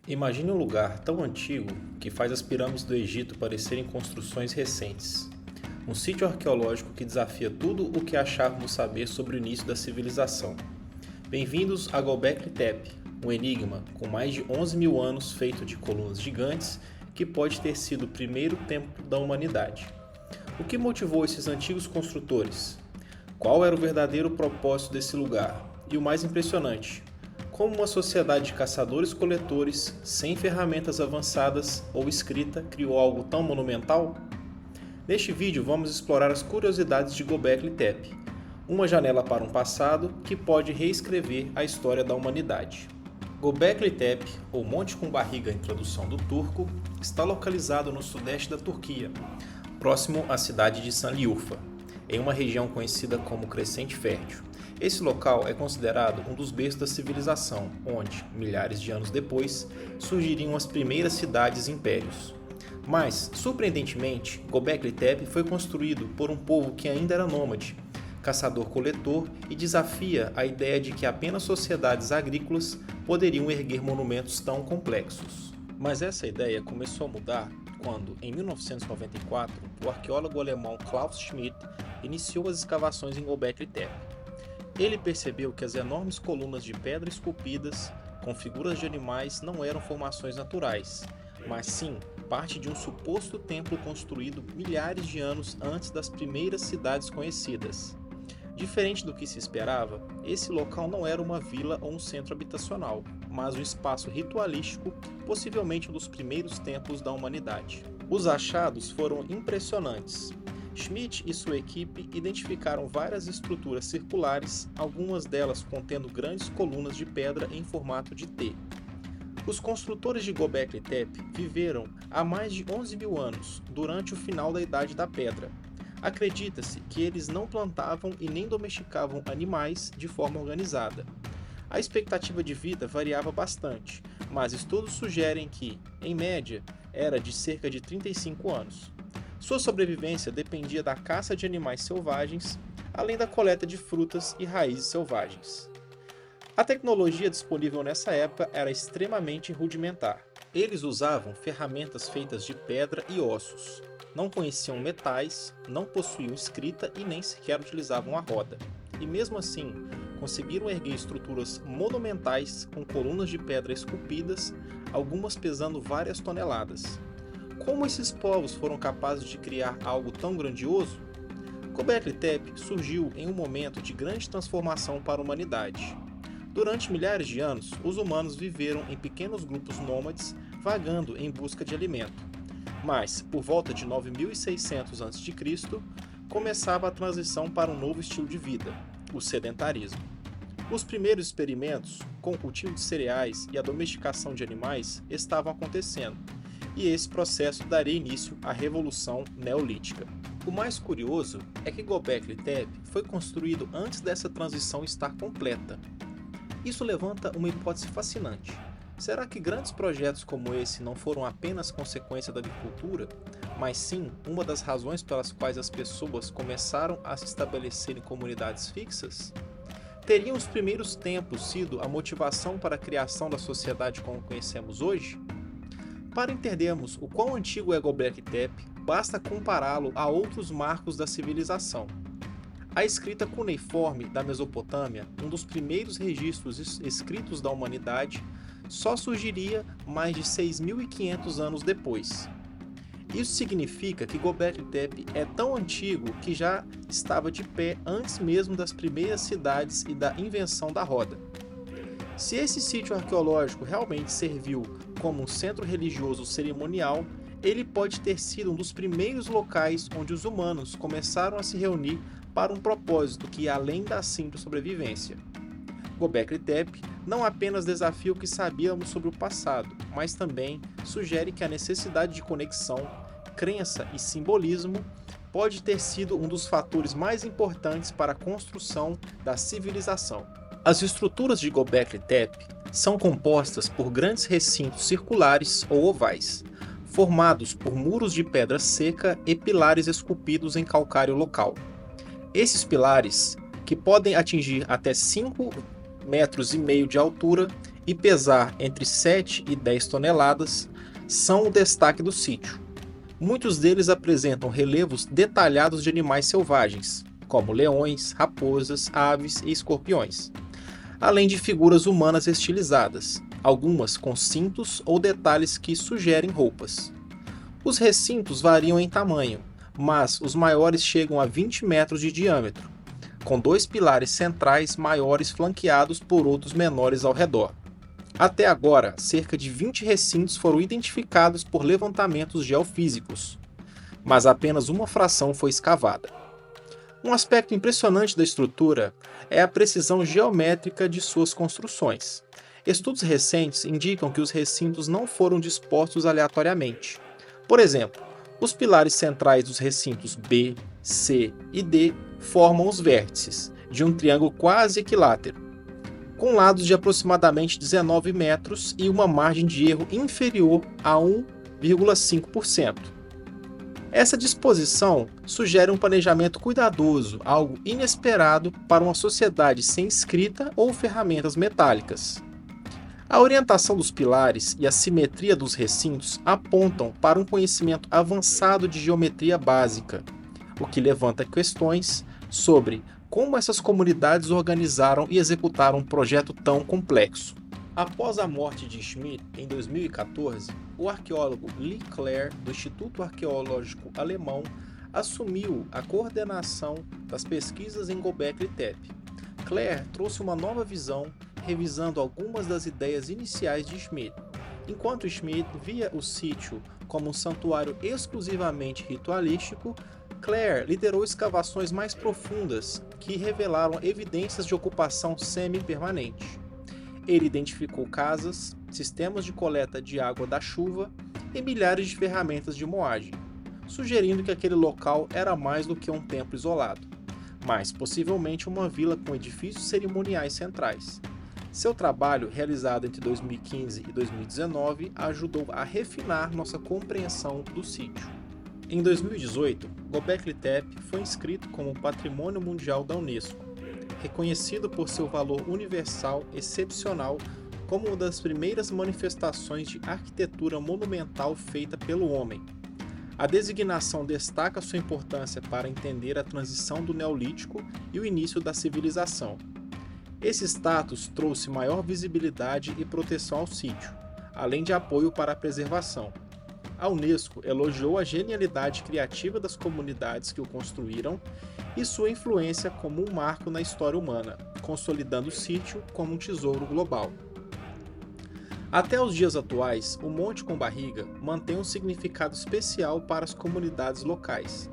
Imagine um lugar tão antigo que faz as pirâmides do Egito parecerem construções recentes. Um sítio arqueológico que desafia tudo o que achávamos saber sobre o início da civilização. Bem-vindos a Göbekli Tepe, um enigma com mais de 11 mil anos feito de colunas gigantes que pode ter sido o primeiro templo da humanidade. O que motivou esses antigos construtores? Qual era o verdadeiro propósito desse lugar? E o mais impressionante, como uma sociedade de caçadores-coletores, sem ferramentas avançadas ou escrita, criou algo tão monumental? Neste vídeo vamos explorar as curiosidades de Göbekli Tepe, uma janela para um passado que pode reescrever a história da humanidade. Göbekli Tepe, ou Monte com Barriga em tradução do turco, está localizado no sudeste da Turquia, próximo à cidade de Şanlıurfa, em uma região conhecida como Crescente Fértil. Esse local é considerado um dos berços da civilização, onde, milhares de anos depois, surgiriam as primeiras cidades e impérios. Mas, surpreendentemente, Göbekli Tepe foi construído por um povo que ainda era nômade, caçador-coletor, e desafia a ideia de que apenas sociedades agrícolas poderiam erguer monumentos tão complexos. Mas essa ideia começou a mudar quando, em 1994, o arqueólogo alemão Klaus Schmidt iniciou as escavações em Göbekli Tepe. Ele percebeu que as enormes colunas de pedra esculpidas, com figuras de animais, não eram formações naturais, mas sim parte de um suposto templo construído milhares de anos antes das primeiras cidades conhecidas. Diferente do que se esperava, esse local não era uma vila ou um centro habitacional, mas um espaço ritualístico, possivelmente um dos primeiros templos da humanidade. Os achados foram impressionantes. Schmidt e sua equipe identificaram várias estruturas circulares, algumas delas contendo grandes colunas de pedra em formato de T. Os construtores de Göbekli Tepe viveram há mais de 11 mil anos, durante o final da Idade da Pedra. Acredita-se que eles não plantavam e nem domesticavam animais de forma organizada. A expectativa de vida variava bastante, mas estudos sugerem que, em média, era de cerca de 35 anos. Sua sobrevivência dependia da caça de animais selvagens, além da coleta de frutas e raízes selvagens. A tecnologia disponível nessa época era extremamente rudimentar. Eles usavam ferramentas feitas de pedra e ossos, não conheciam metais, não possuíam escrita e nem sequer utilizavam a roda. E mesmo assim, conseguiram erguer estruturas monumentais com colunas de pedra esculpidas, algumas pesando várias toneladas. Como esses povos foram capazes de criar algo tão grandioso? Göbekli Tepe surgiu em um momento de grande transformação para a humanidade. Durante milhares de anos, os humanos viveram em pequenos grupos nômades, vagando em busca de alimento. Mas, por volta de 9600 a.C., começava a transição para um novo estilo de vida, o sedentarismo. Os primeiros experimentos com o cultivo de cereais e a domesticação de animais estavam acontecendo, e esse processo daria início à Revolução Neolítica. O mais curioso é que Göbekli Tepe foi construído antes dessa transição estar completa. Isso levanta uma hipótese fascinante. Será que grandes projetos como esse não foram apenas consequência da agricultura, mas sim uma das razões pelas quais as pessoas começaram a se estabelecer em comunidades fixas? Teriam os primeiros templos sido a motivação para a criação da sociedade como conhecemos hoje? Para entendermos o quão antigo é Göbekli Tepe, basta compará-lo a outros marcos da civilização. A escrita cuneiforme da Mesopotâmia, um dos primeiros registros escritos da humanidade, só surgiria mais de 6.500 anos depois. Isso significa que Göbekli Tepe é tão antigo que já estava de pé antes mesmo das primeiras cidades e da invenção da roda. Se esse sítio arqueológico realmente serviu como um centro religioso cerimonial, ele pode ter sido um dos primeiros locais onde os humanos começaram a se reunir para um propósito que ia além da simples sobrevivência. Göbekli Tepe não apenas desafia o que sabíamos sobre o passado, mas também sugere que a necessidade de conexão, crença e simbolismo pode ter sido um dos fatores mais importantes para a construção da civilização. As estruturas de Göbekli Tepe são compostas por grandes recintos circulares ou ovais, formados por muros de pedra seca e pilares esculpidos em calcário local. Esses pilares, que podem atingir até 5,5 metros de altura, e pesar entre 7 e 10 toneladas, são o destaque do sítio. Muitos deles apresentam relevos detalhados de animais selvagens, como leões, raposas, aves e escorpiões, além de figuras humanas estilizadas, algumas com cintos ou detalhes que sugerem roupas. Os recintos variam em tamanho, mas os maiores chegam a 20 metros de diâmetro, com 2 pilares centrais maiores flanqueados por outros menores ao redor. Até agora, cerca de 20 recintos foram identificados por levantamentos geofísicos, mas apenas uma fração foi escavada. Um aspecto impressionante da estrutura é a precisão geométrica de suas construções. Estudos recentes indicam que os recintos não foram dispostos aleatoriamente. Por exemplo, os pilares centrais dos recintos B, C e D formam os vértices de um triângulo quase equilátero, com lados de aproximadamente 19 metros e uma margem de erro inferior a 1,5%. Essa disposição sugere um planejamento cuidadoso, algo inesperado para uma sociedade sem escrita ou ferramentas metálicas. A orientação dos pilares e a simetria dos recintos apontam para um conhecimento avançado de geometria básica, o que levanta questões sobre como essas comunidades organizaram e executaram um projeto tão complexo. Após a morte de Schmidt em 2014, o arqueólogo Lee Clare, do Instituto Arqueológico Alemão, assumiu a coordenação das pesquisas em Göbekli Tepe. Clare trouxe uma nova visão, revisando algumas das ideias iniciais de Schmidt. Enquanto Schmidt via o sítio como um santuário exclusivamente ritualístico, Clare liderou escavações mais profundas que revelaram evidências de ocupação semi-permanente. Ele identificou casas, sistemas de coleta de água da chuva e milhares de ferramentas de moagem, sugerindo que aquele local era mais do que um templo isolado, mas possivelmente uma vila com edifícios cerimoniais centrais. Seu trabalho, realizado entre 2015 e 2019, ajudou a refinar nossa compreensão do sítio. Em 2018, Göbekli Tepe foi inscrito como Patrimônio Mundial da Unesco, reconhecido por seu valor universal excepcional como uma das primeiras manifestações de arquitetura monumental feita pelo homem. A designação destaca sua importância para entender a transição do Neolítico e o início da civilização. Esse status trouxe maior visibilidade e proteção ao sítio, além de apoio para a preservação. A Unesco elogiou a genialidade criativa das comunidades que o construíram e sua influência como um marco na história humana, consolidando o sítio como um tesouro global. Até os dias atuais, o Monte com Barriga mantém um significado especial para as comunidades locais.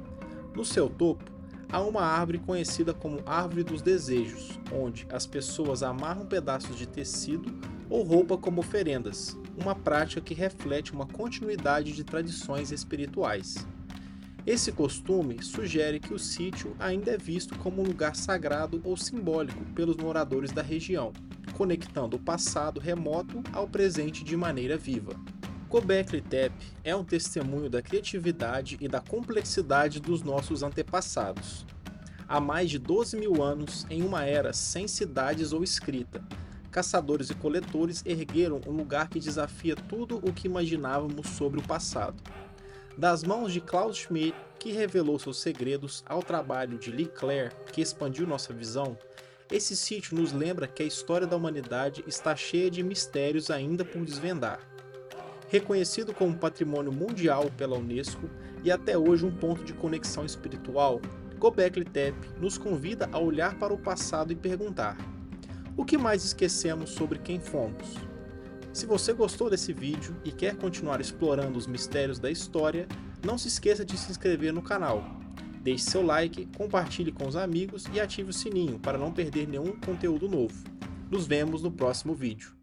No seu topo, há uma árvore conhecida como Árvore dos Desejos, onde as pessoas amarram pedaços de tecido ou roupa como oferendas, uma prática que reflete uma continuidade de tradições espirituais. Esse costume sugere que o sítio ainda é visto como um lugar sagrado ou simbólico pelos moradores da região, conectando o passado remoto ao presente de maneira viva. Göbekli Tepe é um testemunho da criatividade e da complexidade dos nossos antepassados. Há mais de 12 mil anos, em uma era sem cidades ou escrita, caçadores e coletores ergueram um lugar que desafia tudo o que imaginávamos sobre o passado. Das mãos de Klaus Schmidt, que revelou seus segredos, ao trabalho de Lee Clare, que expandiu nossa visão, esse sítio nos lembra que a história da humanidade está cheia de mistérios ainda por desvendar. Reconhecido como patrimônio mundial pela Unesco e até hoje um ponto de conexão espiritual, Göbekli Tepe nos convida a olhar para o passado e perguntar: o que mais esquecemos sobre quem fomos? Se você gostou desse vídeo e quer continuar explorando os mistérios da história, não se esqueça de se inscrever no canal. Deixe seu like, compartilhe com os amigos e ative o sininho para não perder nenhum conteúdo novo. Nos vemos no próximo vídeo.